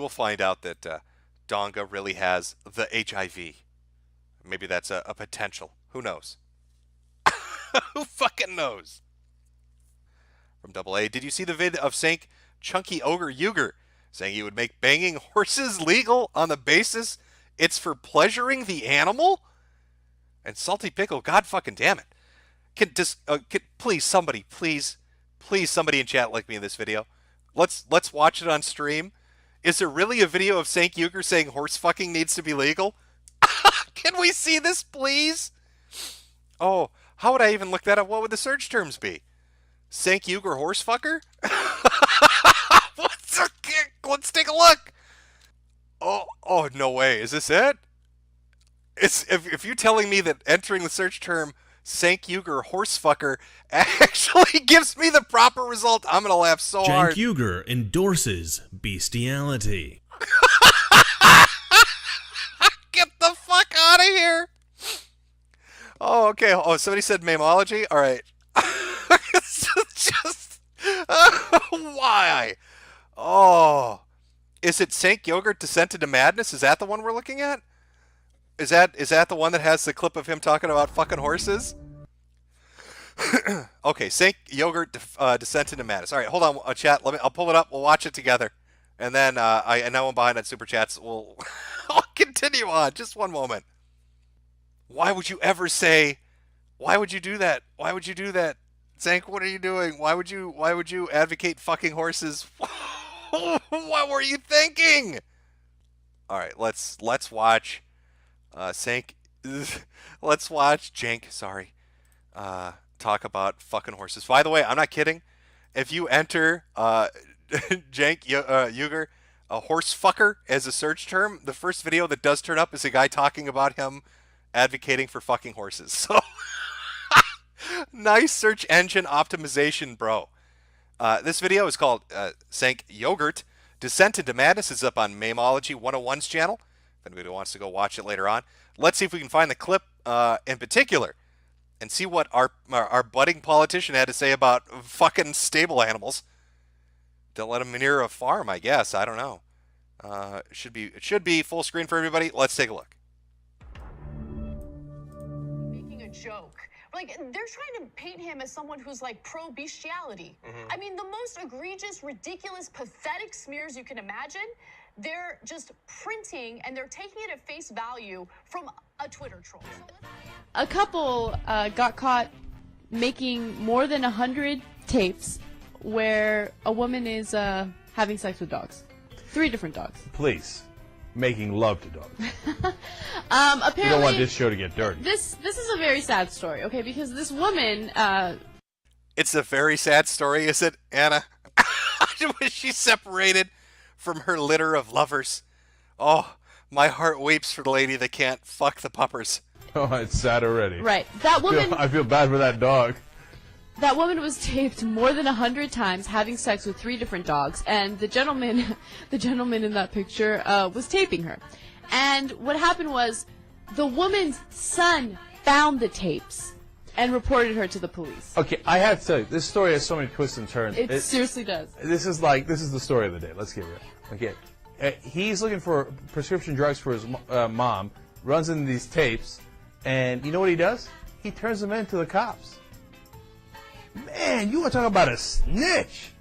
we'll find out that Donga really has the HIV. Maybe that's a potential. Who knows? Who fucking knows? From AA, did you see the vid of Cenk Chunky Ogre Uger saying he would make banging horses legal on the basis it's for pleasuring the animal? And Salty Pickle, god fucking damn it. Please somebody somebody in chat like me in this video. Let's watch it on stream. Is there really a video of Cenk Uger saying horse fucking needs to be legal? Can we see this, please? Oh, how would I even look that up? What would the search terms be? Cenk Uger horse fucker? Let's take a look. Oh, no way. Is this it? If you're telling me that entering the search term Cenk Uger horsefucker actually gives me the proper result, I'm going to laugh so hard. Cenk Uger endorses bestiality. Get the fuck out of here. Oh, okay. Oh, somebody said mamology? All right. Why? Oh. Is it Cenk Yogurt Descent into Madness? Is that the one we're looking at? Is that the one that has the clip of him talking about fucking horses? Okay, Cenk Yogurt Descent into Madness. All right, hold on, chat. I'll pull it up. We'll watch it together, and then I know I'm behind on super chats. I'll continue on. Just one moment. Why would you ever say? Why would you do that? Why would you do that, Cenk? What are you doing? Why would you advocate fucking horses? What were you thinking? All right, let's watch. Cenk, let's watch Cenk, sorry, talk about fucking horses. By the way, I'm not kidding. If you enter Cenk Uger, a horse fucker, as a search term, the first video that does turn up is a guy talking about him advocating for fucking horses. So, nice search engine optimization, bro. This video is called Cenk Yogurt Descent into Madness. It's up on Mamology 101's channel. If anybody wants to go watch it later on. Let's see if we can find the clip in particular and see what our budding politician had to say about fucking stable animals. Don't let them manure a farm, I guess. I don't know. It should be full screen for everybody. Let's take a look. Making a joke. Like, they're trying to paint him as someone who's, like, pro-bestiality. I mean, the most egregious, ridiculous, pathetic smears you can imagine, they're just printing, and they're taking it at face value from a Twitter troll. A couple got caught making more than 100 tapes where a woman is having sex with dogs. 3 different dogs. Please. Making love to dogs. Apparently, you don't want this show to get dirty. This is a very sad story, okay? Because this woman, It's a very sad story, is it, Anna? Was she separated from her litter of lovers? Oh, my heart weeps for the lady that can't fuck the puppers. Oh, it's sad already. Right. That woman. I feel bad for that dog. That woman was taped more than 100 times having sex with 3 different dogs, and the gentleman in that picture was taping her. And what happened was, the woman's son found the tapes and reported her to the police. Okay, I have to tell you, this story has so many twists and turns. It seriously does. This is the story of the day. Let's get real. Okay, he's looking for prescription drugs for his mom, runs into these tapes, and you know what he does? He turns them in to the cops. Man, you want to talk about a snitch?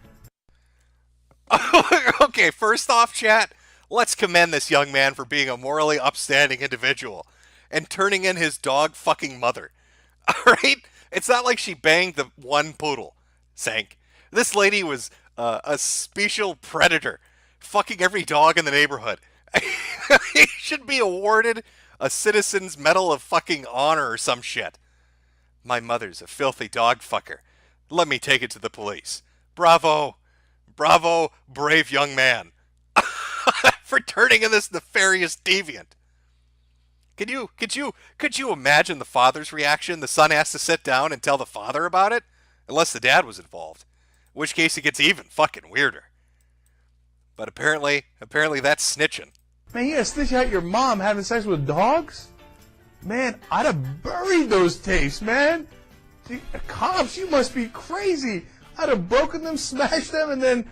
Okay, first off, chat, let's commend this young man for being a morally upstanding individual and turning in his dog fucking mother. Alright? It's not like she banged the one poodle, Cenk. This lady was a special predator, fucking every dog in the neighborhood. He should be awarded a Citizen's Medal of fucking Honor or some shit. My mother's a filthy dog fucker. Let me take it to the police. Bravo. Bravo, brave young man. For turning in this nefarious deviant. Could you imagine the father's reaction? The son has to sit down and tell the father about it? Unless the dad was involved. In which case it gets even fucking weirder. But apparently that's snitching. Man, you gotta snitch out your mom having sex with dogs? Man, I'd have buried those tapes, man. Cops, you must be crazy. I'd have broken them, smashed them, and then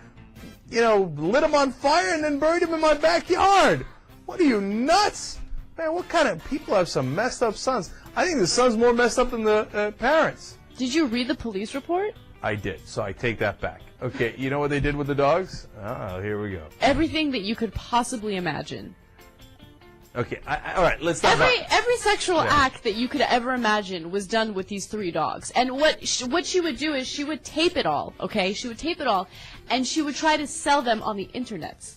lit them on fire and then buried them in my backyard. What are you, nuts? Man, what kind of people have some messed up sons? I think the son's more messed up than the parents. Did you read the police report? I did, so I take that back. Okay, you know what they did with the dogs? Oh, here we go. Everything that you could possibly imagine. Okay, all right, let's stop. Every sexual act that you could ever imagine was done with these 3 dogs. And what she would do is she would tape it all, okay? She would tape it all, and she would try to sell them on the internet.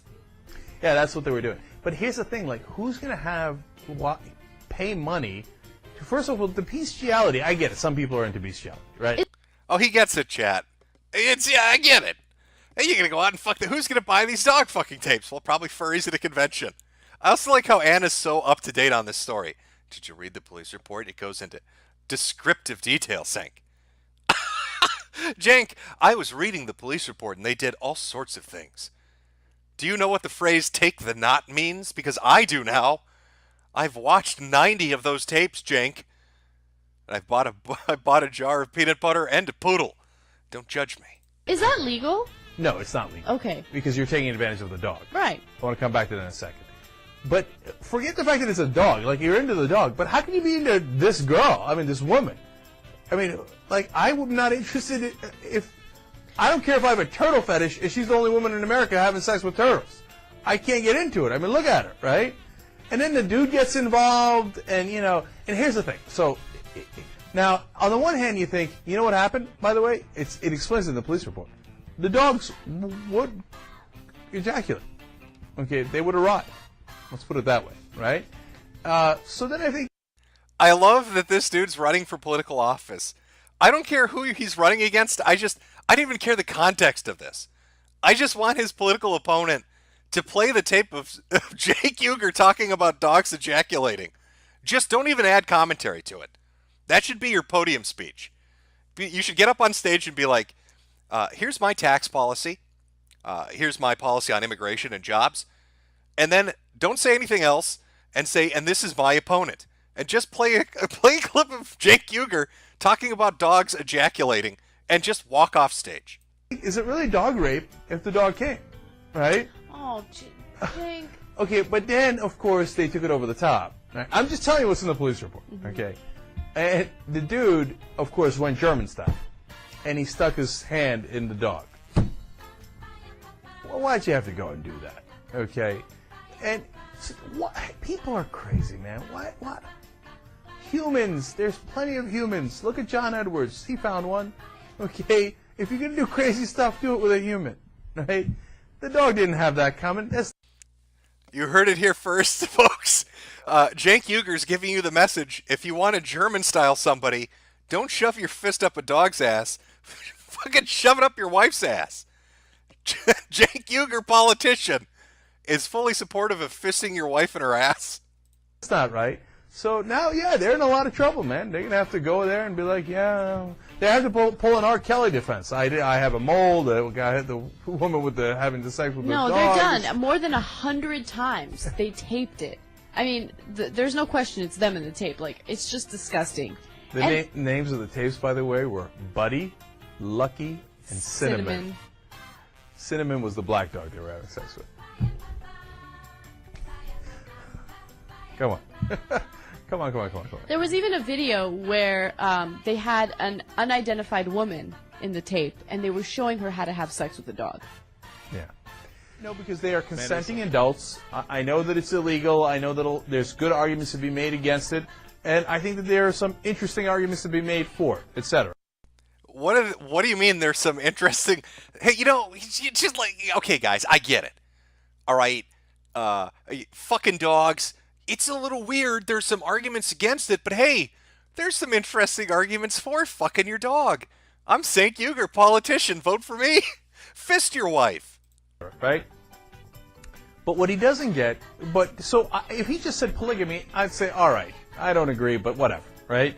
Yeah, that's what they were doing. But here's the thing, like, who's going to pay money to, first of all, the bestiality? I get it. Some people are into bestiality, right? Oh, he gets it, chat. I get it. Hey, you're gonna go out and fuck who's gonna buy these dog fucking tapes? Well, probably furries at a convention. I also like how Anna's so up to date on this story. Did you read the police report? It goes into descriptive detail, Cenk. Cenk, I was reading the police report and they did all sorts of things. Do you know what the phrase "take the knot" means? Because I do now. I've watched 90 of those tapes, Cenk. And I bought a jar of peanut butter and a poodle. Don't judge me. Is that legal? No, it's not legal. Okay. Because you're taking advantage of the dog. Right. I want to come back to that in a second. But forget the fact that it's a dog. Like, you're into the dog. But how can you be into this girl? I mean, this woman. I mean, like, I'm not interested if... I don't care if I have a turtle fetish if she's the only woman in America having sex with turtles. I can't get into it. I mean, look at her, right? And then the dude gets involved, and, and here's the thing. So, now, on the one hand, you think, you know what happened, by the way? It explains in the police report. The dogs would ejaculate. Okay, they would arrive. Let's put it that way, right? So then I think... I love that this dude's running for political office. I don't care who he's running against. I don't even care the context of this. I just want his political opponent to play the tape of Jake Uger talking about dogs ejaculating. Just don't even add commentary to it. That should be your podium speech. You should get up on stage and be like, here's my tax policy. Here's my policy on immigration and jobs. And then don't say anything else and say, and this is my opponent. And just play a clip of Jake Uger talking about dogs ejaculating and just walk off stage. Is it really dog rape if the dog came, right? Oh, Jake. Okay, but then, of course, they took it over the top. Right? I'm just telling you what's in the police report, okay? And the dude, of course, went German style. And he stuck his hand in the dog. Well, why'd you have to go and do that? Okay? And people are crazy, man. What? Humans. There's plenty of humans. Look at John Edwards. He found one. Okay? If you're going to do crazy stuff, do it with a human. Right? The dog didn't have that coming. You heard it here first, folks. Cenk Uger's giving you the message. If you want to German-style somebody, don't shove your fist up a dog's ass. Fucking shove it up your wife's ass. Cenk Uger, politician, is fully supportive of fisting your wife in her ass. That's not right. So now, they're in a lot of trouble, man. They're going to have to go there and be like, they have to pull an R. Kelly defense. I have a mole. The woman with having the sex with the dog. No, they're done. More than 100 times they taped it. I mean, there's no question it's them in the tape. Like, it's just disgusting. The names of the tapes, by the way, were Buddy, Lucky, and Cinnamon. Cinnamon was the black dog they were having sex with. Come on. Come on. There was even a video where they had an unidentified woman in the tape, and they were showing her how to have sex with the dog. Yeah. No, because they are consenting adults. I know that it's illegal. I know that there's good arguments to be made against it. And I think that there are some interesting arguments to be made for it, etc. What do you mean there's some interesting... Hey, just like... Okay, guys, I get it. All right? Fucking dogs... It's a little weird. There's some arguments against it, but hey, there's some interesting arguments for fucking your dog. I'm Cenk Uger, politician. Vote for me. Fist your wife. Right? But what he doesn't get, if he just said polygamy, I'd say, all right, I don't agree, but whatever, right?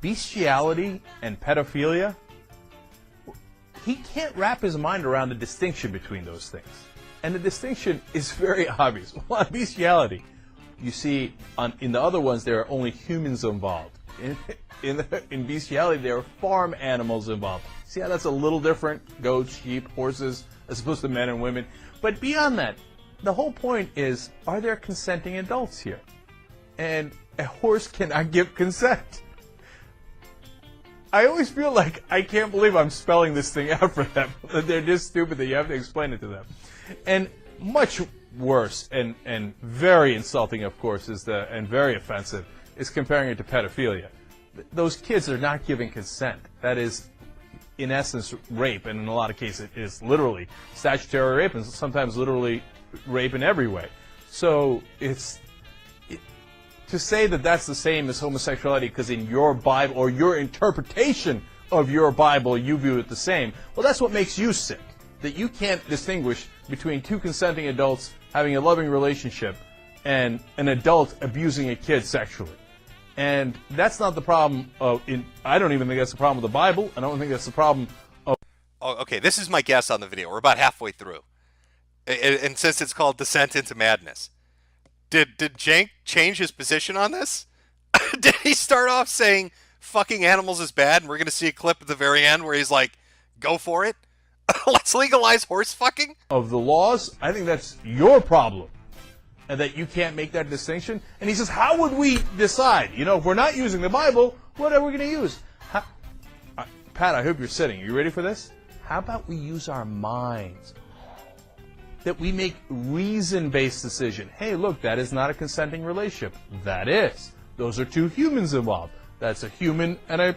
Bestiality and pedophilia, he can't wrap his mind around the distinction between those things. And the distinction is very obvious. Well, bestiality. You see, in the other ones, there are only humans involved. In bestiality, there are farm animals involved. See how that's a little different? Goats, sheep, horses, as opposed to men and women. But beyond that, the whole point is, are there consenting adults here? And a horse cannot give consent. I always feel like I can't believe I'm spelling this thing out for them. That they're just stupid that you have to explain it to them. And much worse and very insulting, of course, and very offensive is comparing it to pedophilia. Those kids are not giving consent. That is, in essence, rape, and in a lot of cases it is literally statutory rape and sometimes literally rape in every way. So to say that that's the same as homosexuality because in your Bible or your interpretation of your Bible you view it the same, well, that's what makes you sick. That you can't distinguish between two consenting adults having a loving relationship and an adult abusing a kid sexually. And that's not the problem I don't even think that's the problem with the Bible. I don't think that's the problem of... Oh, okay, this is my guess on the video. We're about halfway through. And since it's called Descent into Madness, did Cenk change his position on this? Did he start off saying fucking animals is bad, and we're going to see a clip at the very end where he's like, go for it? Let's legalize horse fucking? Of the laws, I think that's your problem. And that you can't make that distinction. And he says, how would we decide? You know, if we're not using the Bible, what are we going to use? Pat, I hope you're sitting. Are you ready for this? How about we use our minds? That we make reason-based decision. Hey, look, that is not a consenting relationship. That is. Those are two humans involved. That's a human and a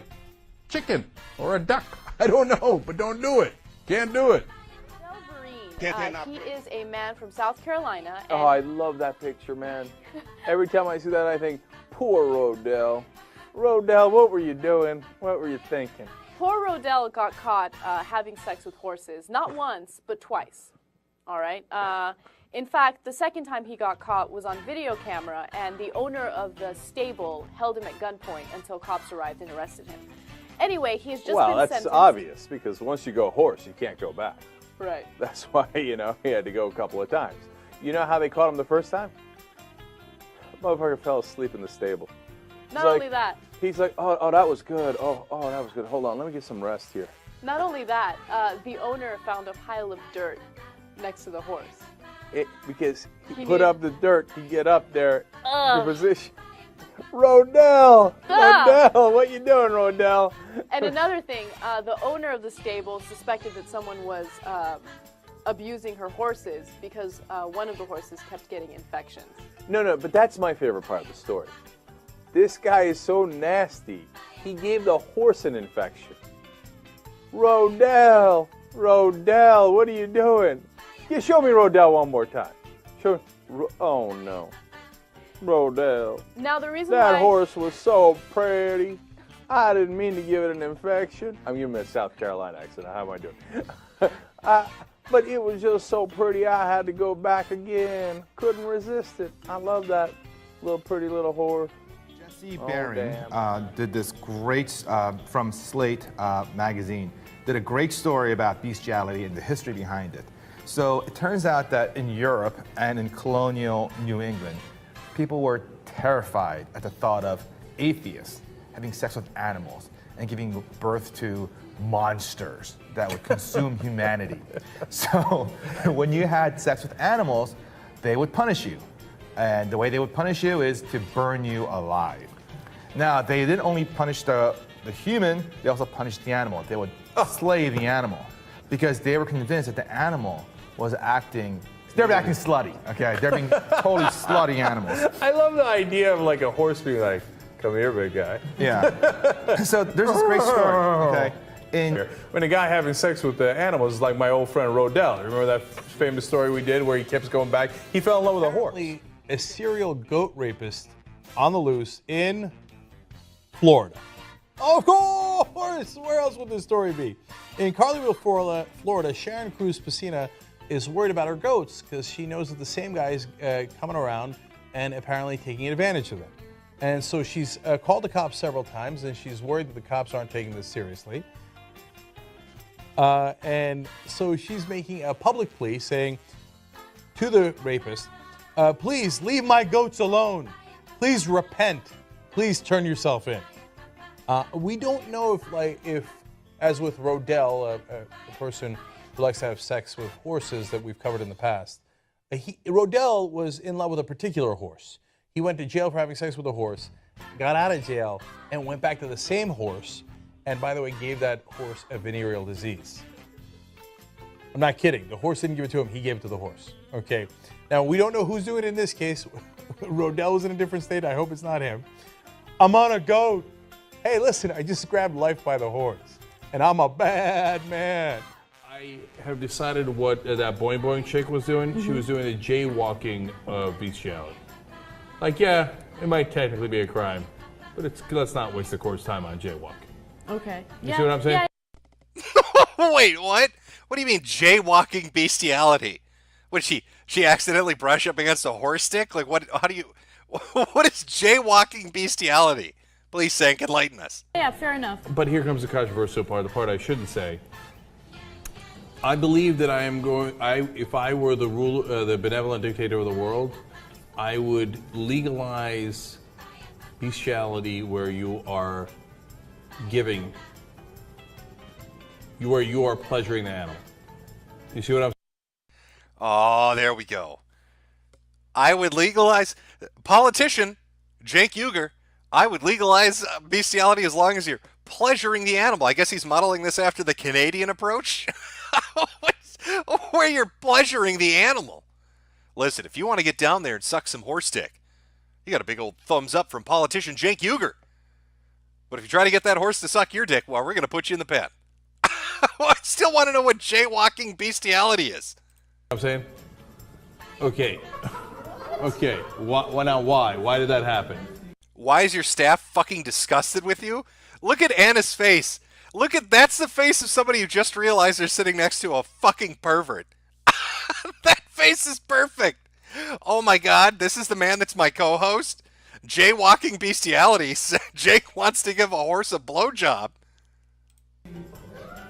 chicken or a duck. I don't know, but don't do it. Can't do it. He is a man from South Carolina. And oh, I love that picture, man. Every time I see that, I think, poor Rodell. Rodell, what were you doing? What were you thinking? Poor Rodell got caught having sex with horses, not once, but twice. All right. In fact, the second time he got caught was on video camera, and the owner of the stable held him at gunpoint until cops arrived and arrested him. Anyway, he's just been sentenced. Well, that's obvious, because once you go horse, you can't go back. Right. That's why, you know, he had to go a couple of times. You know how they caught him the first time? The motherfucker fell asleep in the stable. Not only that. He's like, oh, that was good. Oh, that was good. Hold on, let me get some rest here. Not only that, the owner found a pile of dirt next to the horse. Because he put up the dirt to get up there in position. Rodell! Rodell! What you doing, Rodell? And another thing, the owner of the stable suspected that someone was abusing her horses because one of the horses kept getting infections. No, but that's my favorite part of the story. This guy is so nasty, he gave the horse an infection. Rodell! Rodell, what are you doing? Yeah, show me Rodell one more time. Show me. Oh, no. Rodell. Now, the reason that horse was so pretty. I didn't mean to give it an infection. I'm giving it a South Carolina accent. How am I doing? But it was just so pretty, I had to go back again. Couldn't resist it. I love that little pretty little horse. Jesse Barron did this great, from Slate magazine, did a great story about bestiality and the history behind it. So it turns out that in Europe and in colonial New England, people were terrified at the thought of atheists having sex with animals and giving birth to monsters that would consume humanity. So when you had sex with animals, they would punish you. And the way they would punish you is to burn you alive. Now, they didn't only punish the human, they also punished the animal. They would slay the animal because they were convinced that the animal was acting slutty, okay? They're being totally slutty animals. I love the idea of like a horse being like, come here, big guy. Yeah. So there's this great story, okay? When a guy having sex with the animals is like my old friend Rodell. Remember that famous story we did where he kept going back? He fell in love with a horse. A serial goat rapist on the loose in Florida. Of course! Where else would this story be? In Carleyville, Florida, Sharon Cruz Pacina is worried about her goats because she knows that the same guy is coming around and apparently taking advantage of them. And so she's called the cops several times, and she's worried that the cops aren't taking this seriously. And so she's making a public plea saying to the rapist, please leave my goats alone. Please repent. Please turn yourself in. We don't know if as with Rodell, a person who likes to have sex with horses that we've covered in the past. Rodell was in love with a particular horse. He went to jail for having sex with a horse, got out of jail, and went back to the same horse, and by the way, gave that horse a venereal disease. I'm not kidding. The horse didn't give it to him, he gave it to the horse. Okay. Now, we don't know who's doing it in this case. Rodell was in a different state. I hope it's not him. I'm on a goat. Hey, listen, I just grabbed life by the horns, and I'm a bad man. I have decided what that Boing Boing chick was doing. She was doing the jaywalking of bestiality. Like, yeah, it might technically be a crime, but let's not waste the court's time on jaywalking. Okay. You see what I'm saying? Wait, what? What do you mean jaywalking bestiality? What, she accidentally brush up against a horse stick? Like, what? How do you? What is jaywalking bestiality? Please, Cenk, enlighten us. Yeah, fair enough. But here comes the controversial part, the part I shouldn't say. I believe that if I were the benevolent dictator of the world, I would legalize bestiality where you are giving, where you are pleasuring the animal. You see what I'm saying? Oh, there we go. I would legalize, politician, Cenk Uygur, I would legalize bestiality as long as you're pleasuring the animal. I guess he's modeling this after the Canadian approach, where you're pleasuring the animal. Listen, if you want to get down there and suck some horse dick, you got a big old thumbs up from politician Cenk Uygur. But if you try to get that horse to suck your dick, well, we're going to put you in the pen. I still want to know what jaywalking bestiality is. I'm saying? Okay. Okay. Now why? Why did that happen? Why is your staff fucking disgusted with you? Look at Anna's face. That's the face of somebody who just realized they're sitting next to a fucking pervert. That face is perfect. Oh my God, this is the man that's my co-host? Jaywalking bestiality. Jake wants to give a horse a blowjob.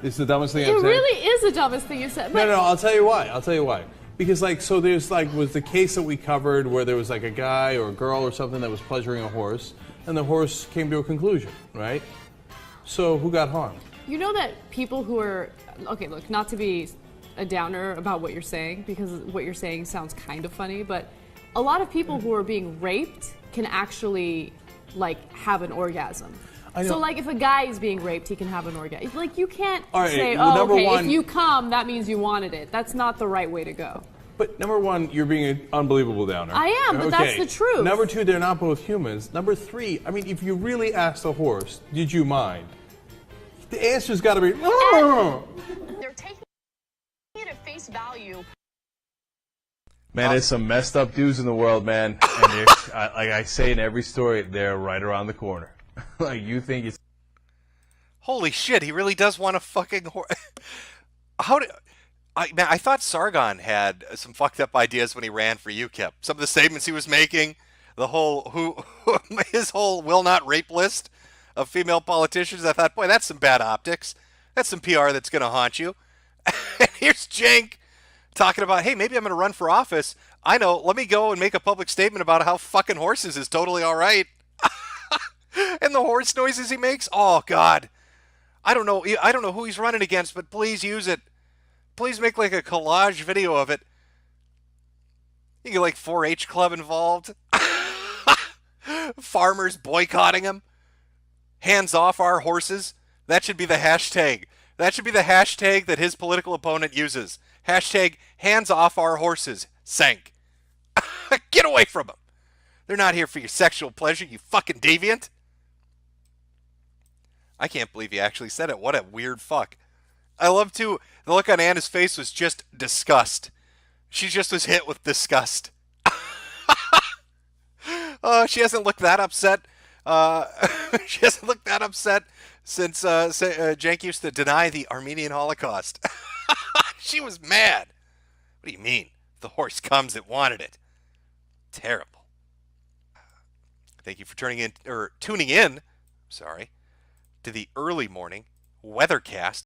It's the dumbest thing It I've said. really is the dumbest thing you said. No, I'll tell you why. Because there's was the case that we covered where there was like a guy or a girl or something that was pleasuring a horse, and the horse came to a conclusion, right? So who got harmed? You know that people who are, okay, look, not to be a downer about what you're saying, because what you're saying sounds kind of funny, but a lot of people who are being raped can actually, have an orgasm. So, if a guy is being raped, he can have an orgasm. You can't say, if you come, that means you wanted it. That's not the right way to go. But number one, you're being an unbelievable downer. I am, but that's the truth. Number two, they're not both humans. Number three, if you really asked a horse, did you mind? The answer's got to be, no. They're taking it at face value. Man, there's some messed up dudes in the world, man. And like I say in every story, they're right around the corner. You think it's... Holy shit, he really does want a fucking horse. I thought Sargon had some fucked up ideas when he ran for UKIP. Some of the statements he was making, his whole will not rape list of female politicians. I thought, boy, that's some bad optics. That's some PR that's going to haunt you. And here's Cenk talking about, hey, maybe I'm going to run for office. I know, let me go and make a public statement about how fucking horses is totally all right. And the horse noises he makes, oh God, I don't know who he's running against, but please use it. Please make a collage video of it. You get 4-H club involved. Farmers boycotting him. Hands off our horses. That should be the hashtag. That should be the hashtag that his political opponent uses. Hashtag hands off our horses. Cenk. Get away from them. They're not here for your sexual pleasure, you fucking deviant. I can't believe he actually said it. What a weird fuck. I love to, the look on Anna's face was just disgust. She just was hit with disgust. She hasn't looked that upset. She hasn't looked that upset since Cenk used to deny the Armenian Holocaust. She was mad. What do you mean? The horse comes, it wanted it. Terrible. Thank you for tuning in, to the early morning weathercast